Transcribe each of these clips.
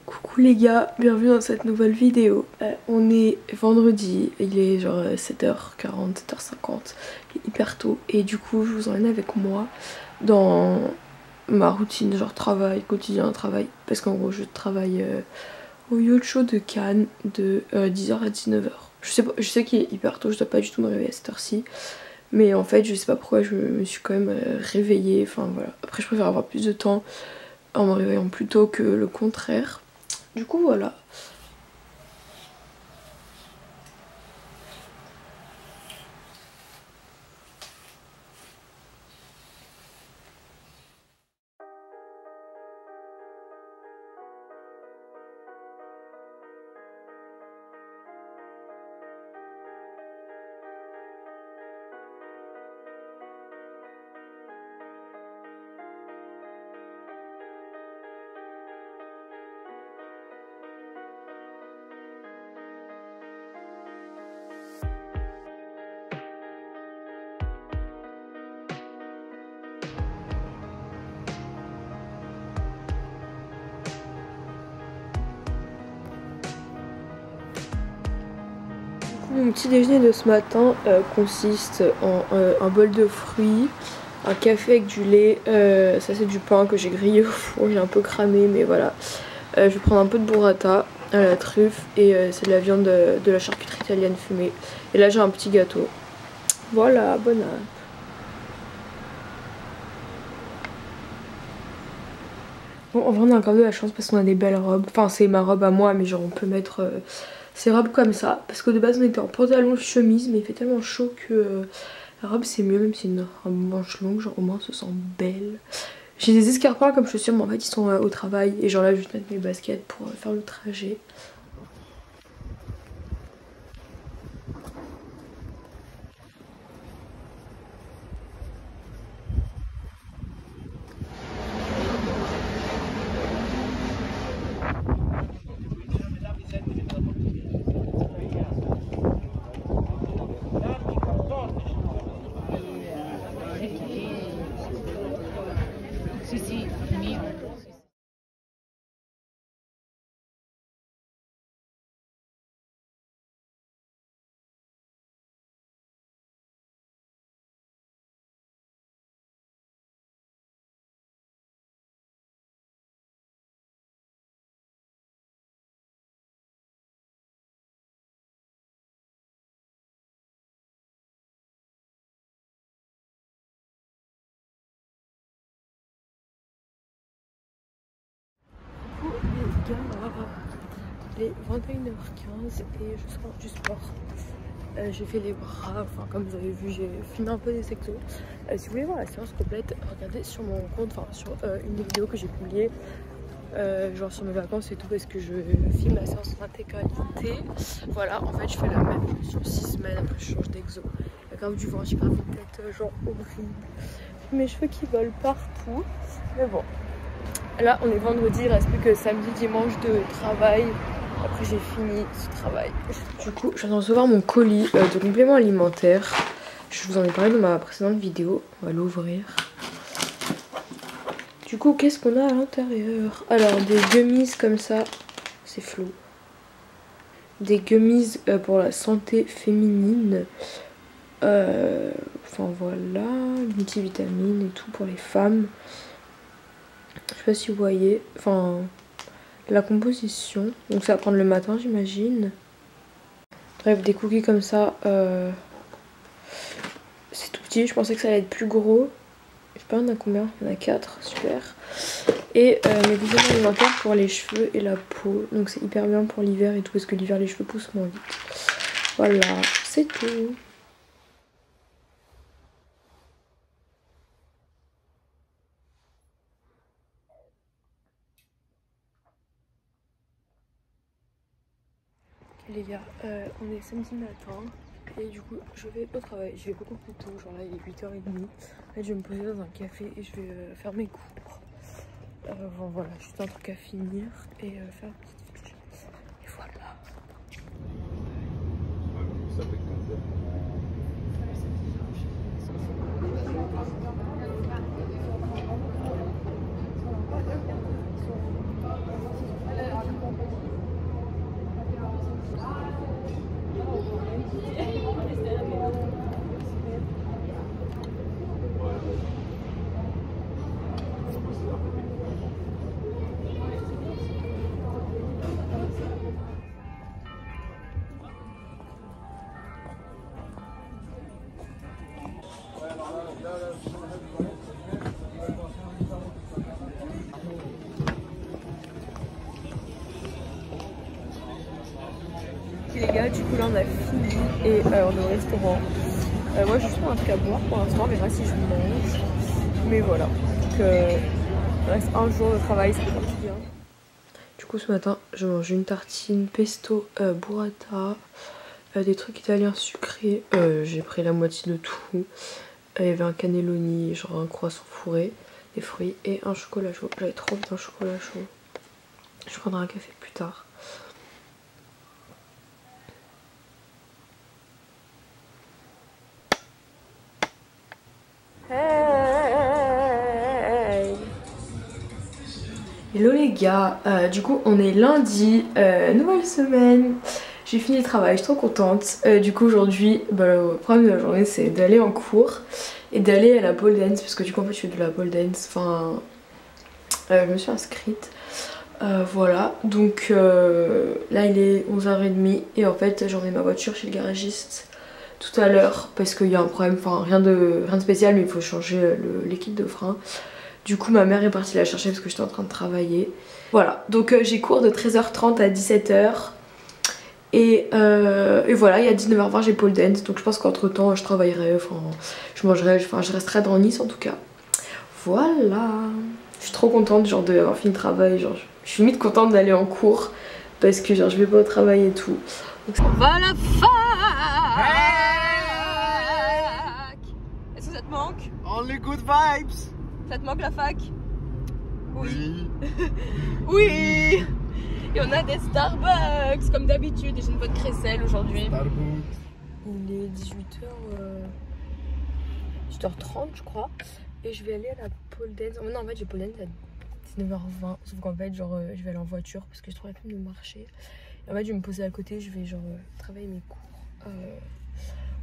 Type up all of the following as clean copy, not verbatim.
Coucou les gars, bienvenue dans cette nouvelle vidéo. On est vendredi, il est genre 7h40, 7h50, il est hyper tôt et du coup je vous emmène avec moi dans ma routine genre travail, quotidien travail, parce qu'en gros je travaille au yacht show de Cannes de 10h à 19h. Je sais qu'il est hyper tôt, je dois pas du tout me réveiller à cette heure-ci, mais en fait je sais pas pourquoi je me suis quand même réveillée, enfin voilà. Après je préfère avoir plus de temps en me réveillant plus tôt que le contraire. Du coup voilà. Mon petit déjeuner de ce matin consiste en un bol de fruits, un café avec du lait, ça c'est du pain que j'ai grillé au four, j'ai un peu cramé mais voilà. Je vais prendre un peu de burrata à la truffe et c'est de la viande de la charcuterie italienne fumée. Et là j'ai un petit gâteau. Voilà, bonne app. Bon, en vrai on a encore de la chance parce qu'on a des belles robes. Enfin c'est ma robe à moi mais genre on peut mettre ces robes comme ça. Parce que de base on était en pantalon chemise mais il fait tellement chaud que la robe c'est mieux, même si c'est une robe manche longue, genre au moins on se sent belle. J'ai des escarpins comme chaussures mais en fait ils sont au travail et genre là je vais juste mettre mes baskets pour faire le trajet. Les gars, il est 21h15 et je sors du sport. J'ai fait les bras, enfin comme vous avez vu j'ai filmé un peu des sectos. Si vous voulez voir la séance complète, regardez sur mon compte, enfin sur une des vidéos que j'ai publiées, genre sur mes vacances et tout, parce que je filme la séance intégralité. Voilà, en fait je fais la même sur 6 semaines, après je change d'exo. Il y a grave du vent, j'ai grave une tête genre horrible. Mes cheveux qui volent partout, mais bon. Là on est vendredi, il reste plus que samedi, dimanche de travail. Après j'ai fini ce travail. Du coup je viens de recevoir mon colis de compléments alimentaires. Je vous en ai parlé dans ma précédente vidéo. On va l'ouvrir. Du coup qu'est-ce qu'on a à l'intérieur? Alors des gummies comme ça. C'est flou. Des gummies pour la santé féminine. Enfin voilà. Multivitamines et tout pour les femmes. Je sais pas si vous voyez. Enfin... la composition, donc ça va prendre le matin j'imagine. Bref, des cookies comme ça, c'est tout petit, je pensais que ça allait être plus gros. Je sais pas, il y en a combien? Il y en a 4, super. Et mes compléments alimentaires pour les cheveux et la peau, donc c'est hyper bien pour l'hiver et tout, parce que l'hiver les cheveux poussent moins vite. Voilà, c'est tout. Les gars, on est samedi matin et du coup je vais au travail, je vais beaucoup plus tôt, genre là il est 8h30. En fait je vais me poser dans un café et je vais faire mes cours. Bon voilà, juste un truc à finir et faire une petite fiche. Et voilà. les gars, du coup là on a fini et on est au restaurant. Moi je suis pas un truc à boire pour l'instant, on verra si je mange. Mais voilà, donc il reste un jour de travail, c'est parti bien. Du coup ce matin je mange une tartine pesto burrata, des trucs italiens sucrés, j'ai pris la moitié de tout. Il y avait un cannelloni, genre un croissant fourré, des fruits et un chocolat chaud. J'avais trop envie d'un chocolat chaud. Je prendrai un café plus tard. Hey! Hello les gars, du coup on est lundi, nouvelle semaine. J'ai fini le travail, je suis trop contente. Du coup aujourd'hui, le problème de la journée c'est d'aller en cours et d'aller à la pole dance parce que du coup en fait je fais de la pole dance, enfin je me suis inscrite. Voilà, donc là il est 11h30 et en fait j'en ai ma voiture chez le garagiste tout à l'heure parce qu'il y a un problème, enfin rien de spécial mais il faut changer l'équipe de frein. Du coup ma mère est partie la chercher parce que j'étais en train de travailler. Voilà, donc j'ai cours de 13h30 à 17h et voilà, il y a 19h20 j'ai pole dance, donc je pense qu'entre temps je travaillerai, enfin je mangerai, enfin je resterai dans Nice en tout cas. Voilà, je suis trop contente genre d'avoir fini le travail, genre je suis limite contente d'aller en cours parce que genre je vais pas au travail et tout. Donc, on va à la fac. Est-ce que ça te manque? Only good vibes. Ça te manque la fac? Oui. Oui. Et on a des Starbucks comme d'habitude et j'ai une bonne crécelle aujourd'hui. Starbucks. Il est 18h30 je crois et je vais aller à la pole dance. Oh, non en fait j'ai pole dance à 19h20 sauf qu'en fait genre je vais aller en voiture parce que je trouve la peine de marcher. Et en fait je vais me poser à côté, je vais genre travailler mes cours.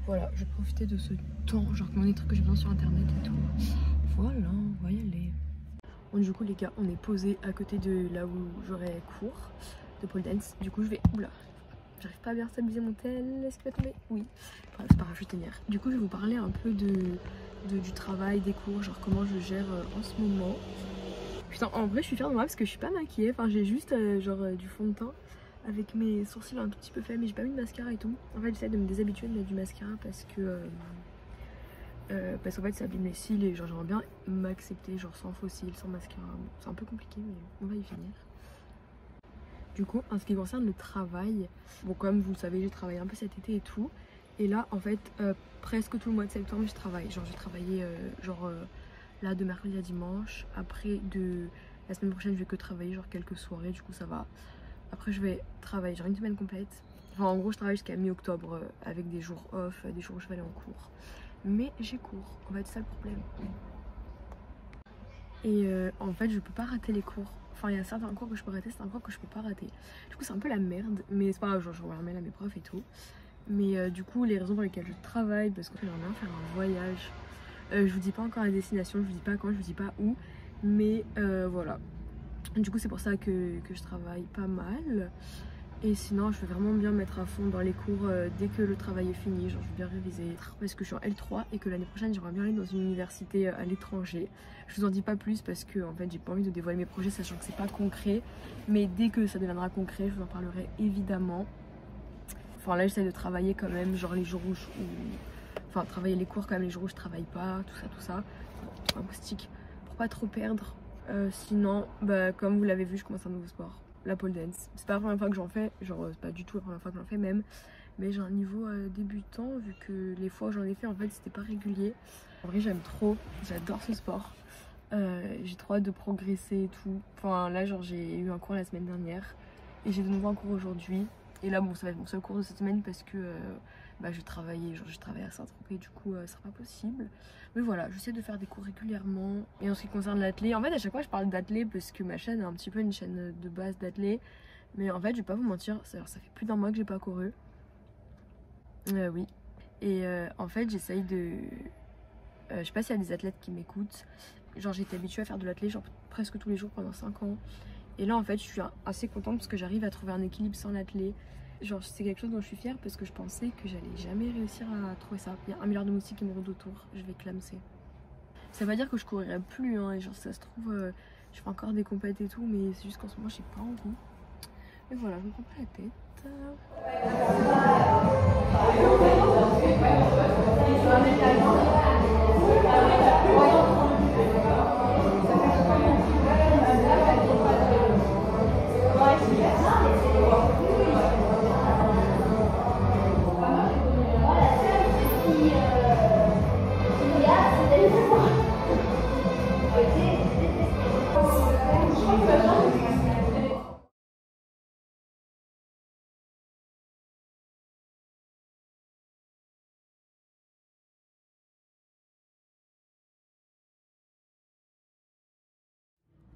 Voilà, je vais profiter de ce temps, genre commander des trucs que j'ai besoin sur internet et tout. Voilà, on va y aller. Bon du coup les gars on est posé à côté de là où j'aurai cours de pole dance. Du coup je vais... Oula, j'arrive pas à bien stabiliser mon tel, est-ce qu'il va tomber? Oui. Bref, c'est pas grave, je vais tenir. Du coup je vais vous parler un peu du travail, des cours, genre comment je gère en ce moment. Putain en vrai je suis fière de moi parce que je suis pas maquillée, enfin j'ai juste du fond de teint avec mes sourcils un tout petit peu faits mais j'ai pas mis de mascara et tout. En fait j'essaie de me déshabituer de mettre du mascara parce que parce qu'en fait ça abîme les cils et genre j'aimerais bien m'accepter genre sans faux cils, sans mascara. Bon, c'est un peu compliqué mais on va y finir. Du coup en ce qui concerne le travail, bon comme vous le savez j'ai travaillé un peu cet été et tout. Et là en fait presque tout le mois de septembre je travaille. Genre j'ai travaillé là de mercredi à dimanche. Après de la semaine prochaine je vais que travailler genre quelques soirées, du coup ça va. Après je vais travailler genre une semaine complète. Enfin en gros je travaille jusqu'à mi-octobre avec des jours off, des jours où je vais aller en cours. Mais j'ai cours, en fait c'est ça le problème. Et en fait je peux pas rater les cours. Enfin il y a certains cours que je peux rater, certains cours que je peux pas rater. Du coup c'est un peu la merde, mais c'est pas grave, genre je reviens à mes profs et tout. Mais du coup les raisons pour lesquelles je travaille, parce que j'aimerais bien faire un voyage. Je vous dis pas encore la destination, je vous dis pas quand, je vous dis pas où. Mais voilà. Du coup c'est pour ça que je travaille pas mal. Et sinon je veux vraiment bien mettre à fond dans les cours dès que le travail est fini, genre je veux bien réviser. Parce que je suis en L3 et que l'année prochaine j'aimerais bien aller dans une université à l'étranger. Je vous en dis pas plus parce que en fait j'ai pas envie de dévoiler mes projets sachant que c'est pas concret. Mais dès que ça deviendra concret je vous en parlerai évidemment. Enfin là j'essaie de travailler quand même genre les jours où enfin travailler les cours quand même les jours où je travaille pas, tout ça. Bon, un moustique pour pas trop perdre. Sinon bah comme vous l'avez vu je commence un nouveau sport. La pole dance. C'est pas la première fois que j'en fais, genre c'est pas du tout la première fois que j'en fais même. Mais j'ai un niveau débutant vu que les fois où j'en ai fait en fait c'était pas régulier. En vrai j'aime trop, j'adore ce sport. J'ai trop hâte de progresser et tout. Enfin là genre j'ai eu un cours la semaine dernière et j'ai de nouveau un cours aujourd'hui. Et là bon ça va être mon seul cours de cette semaine parce que je travaillais, genre je travaille à Saint-Tropez du coup ça sera pas possible. Mais voilà, j'essaie de faire des cours régulièrement. Et en ce qui concerne l'athlé, en fait à chaque fois je parle d'athlé parce que ma chaîne est un petit peu une chaîne de base d'athlé. Mais en fait je vais pas vous mentir, ça fait plus d'1 mois que j'ai pas couru. Oui. Et en fait j'essaye de... je sais pas s'il y a des athlètes qui m'écoutent. Genre j'ai été habituée à faire de l'athlé genre presque tous les jours pendant 5 ans. Et là en fait je suis assez contente parce que j'arrive à trouver un équilibre sans l'athlé. Genre c'est quelque chose dont je suis fière parce que je pensais que j'allais jamais réussir à trouver ça. Il y a 1 milliard de moustiques qui me rôdent autour, je vais clamser. Ça veut pas dire que je courirai plus hein, et genre ça se trouve je fais encore des compètes et tout mais c'est juste qu'en ce moment j'ai pas envie. Et voilà, je me prends pas la tête.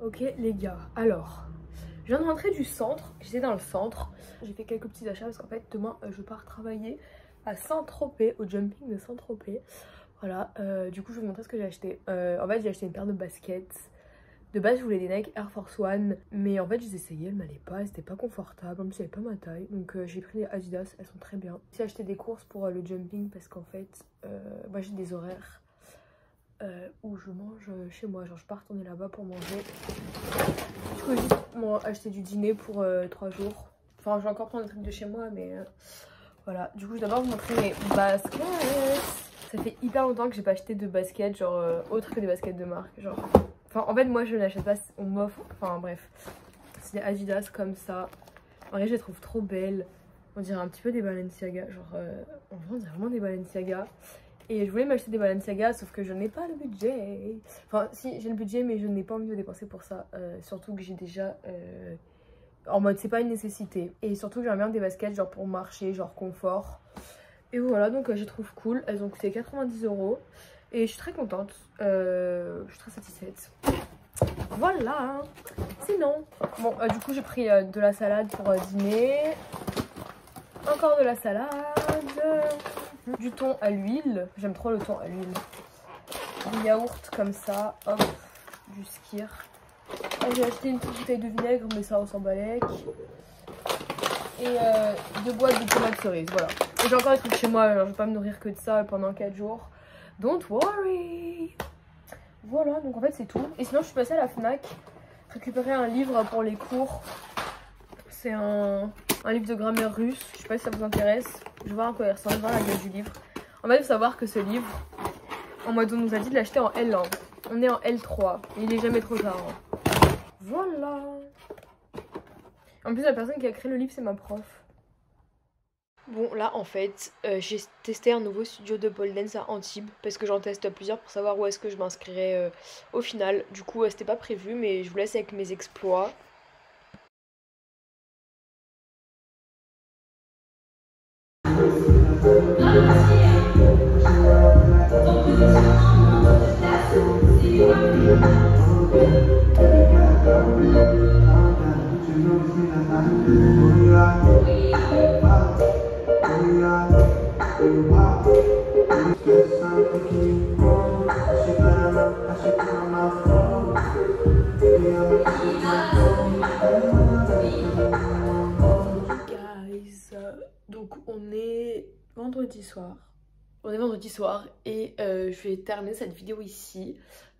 Ok les gars, alors je viens de rentrer du centre, j'étais dans le centre, j'ai fait quelques petits achats parce qu'en fait demain je pars travailler à Saint-Tropez, au jumping de Saint-Tropez. Voilà, du coup je vais vous montrer ce que j'ai acheté. En fait j'ai acheté une paire de baskets. De base je voulais des Nike Air Force One, mais en fait je les essayais, elles m'allaient pas, c'était pas confortable, en plus j'avais pas ma taille. Donc j'ai pris les Adidas, elles sont très bien. J'ai acheté des courses pour le jumping parce qu'en fait moi j'ai des horaires où je mange chez moi, genre je pars retourner là-bas pour manger. Du coup j'ai acheté du dîner pour 3 jours. Enfin je vais encore prendre des trucs de chez moi mais voilà. Du coup je vais d'abord vous montrer mes baskets. Ça fait hyper longtemps que j'ai pas acheté de baskets genre autre que des baskets de marque. Genre, enfin en fait moi je n'achète pas, on m'offre, enfin bref. C'est des Adidas comme ça. En vrai je les trouve trop belles. On dirait un petit peu des Balenciaga, genre en vrai on dirait vraiment des Balenciaga. Et je voulais m'acheter des Balenciaga sauf que je n'ai pas le budget. Enfin si j'ai le budget mais je n'ai pas envie de dépenser pour ça. Surtout que j'ai déjà en mode c'est pas une nécessité. Et surtout que j'aimerais bien des baskets genre pour marcher, genre confort. Et voilà donc je les trouve cool. Elles ont coûté 90 € et je suis très contente. Je suis très satisfaite. Voilà. Sinon bon du coup j'ai pris de la salade pour dîner. Encore de la salade. Du thon à l'huile, j'aime trop le thon à l'huile. Du yaourt comme ça, hop, du skyr. J'ai acheté une petite bouteille de vinaigre, mais ça on s'en balèque. Et 2 boîtes de tomates cerises, voilà. Et j'ai encore des trucs chez moi, alors je vais pas me nourrir que de ça pendant 4 jours. Don't worry. Voilà, donc en fait c'est tout. Et sinon je suis passée à la FNAC, récupérer un livre pour les cours. C'est un livre de grammaire russe, je sais pas si ça vous intéresse. Je vais voir à quoi il ressemble, voir la gueule du livre. En fait, il faut savoir que ce livre, on nous a dit de l'acheter en L1. On est en L3, il est jamais trop tard. Voilà. En plus, la personne qui a créé le livre, c'est ma prof. Bon, là, en fait, j'ai testé un nouveau studio de pole dance à Antibes. Parce que j'en teste plusieurs pour savoir où est-ce que je m'inscrirais au final. Du coup, c'était pas prévu, mais je vous laisse avec mes exploits. Guys, donc on est vendredi soir. On est vendredi soir et je vais terminer cette vidéo ici.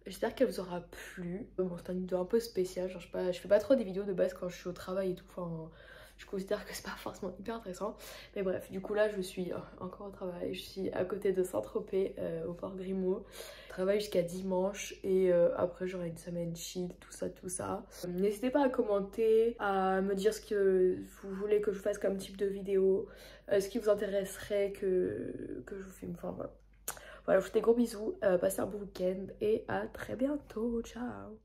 J'espère qu'elle vous aura plu. Bon, c'est une vidéo un peu spéciale, genre je fais pas trop des vidéos de base quand je suis au travail et tout. Enfin, je considère que c'est pas forcément hyper intéressant. Mais bref, du coup là je suis encore au travail. Je suis à côté de Saint-Tropez, au Port Grimaud. Je travaille jusqu'à dimanche et après j'aurai une semaine chill, tout ça. N'hésitez pas à commenter, à me dire ce que vous voulez que je fasse comme type de vidéo. Ce qui vous intéresserait que je vous filme, enfin voilà. Voilà, je vous fais des gros bisous, passez un bon week-end et à très bientôt, ciao.